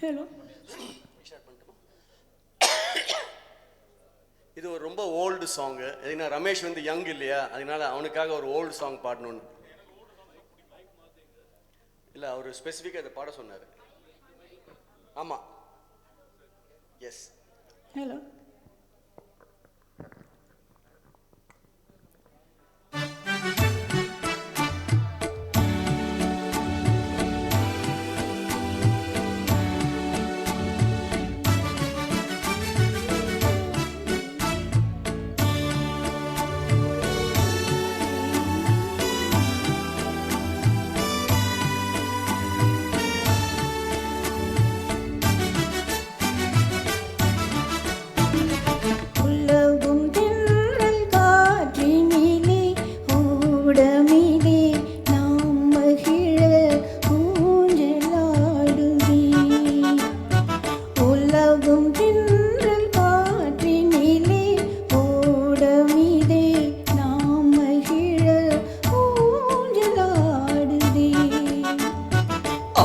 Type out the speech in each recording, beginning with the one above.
Hello. இது ஒரு ரொம்ப ஓல்டு சாங்கு. ஏன்னா ரமேஷ் வந்து யங் இல்லையா, அதனால அவனுக்காக ஒரு ஓல்டு சாங் பாடணும்னு. இல்லை, அவர் ஸ்பெசிஃபிக்காக இதை பாட சொன்னார். ஆமாம், எஸ். ஹலோ.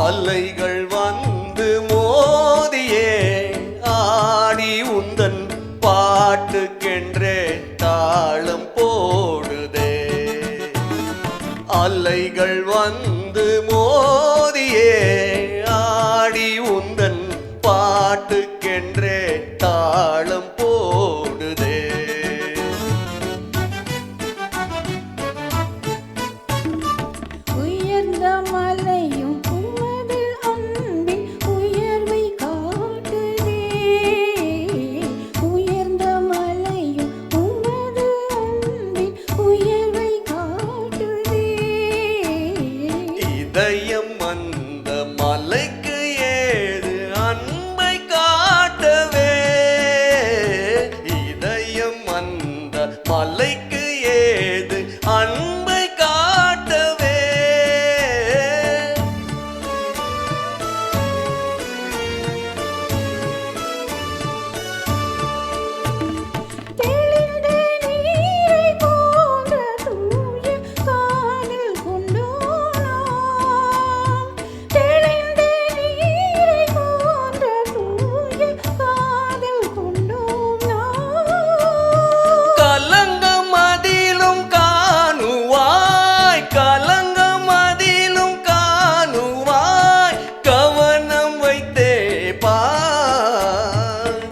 அலைகள் வந்து மோதியே ஆடி உந்தன் பாட்டுக்கென்றே தாளம் போடுதே. அலைகள் வந்து மோதியே ஆடி உந்தன் பாட்டுக்கென்றே தாளம் போடுதே. உயர்ந்த மலையும் உமது அன்பின் உயர்வை காட்டுதே. உயர்ந்த மலையும் உமது அன்பின் உயர்வை காட்டுதே. இதயம் அந்த மலைக்கு ஏது அன்பை காட்டவே. இதயம் அந்த மலைக்கு ஏது அன்பை காட்டவே. தெளிந்த நீரை போன்ற தூய காதல் கொண்டோனாம். தெளிந்த நீரை போன்ற தூய காதல் கொண்டோம் நாம். கலங்கம் அதிலும் காணுவாய், கலங்கம் அதிலும் காணுவாய், கவனம் வைத்தே பார்.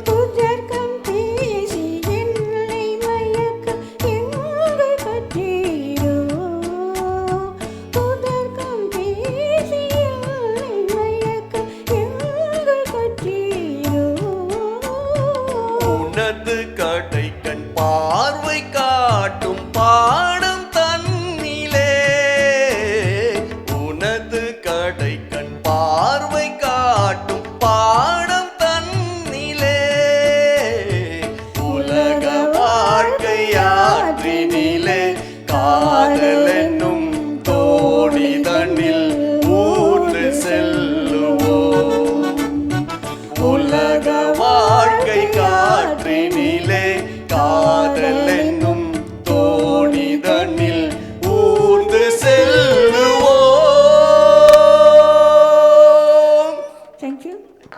துஜர்க்கம் பேசி என்னை மயக்க எங்கள் கற்றீரோ. துஜர்க்கம் பேசி என்னை மயக்க எங்கள் கற்றீரோ. உனது கடை கண் பார்வை காட்டும் பாடம் தன்னிலே. உனது கடை கண் பார்வை காட்டும் பாடம் தன்னிலே. உலக வாழ்க்கையாற்றினிலே காதல் என்னும் தோணிதனில் ஊர்ந்து செல்லுவோம். உலக வாழ்க்கை காற்றின்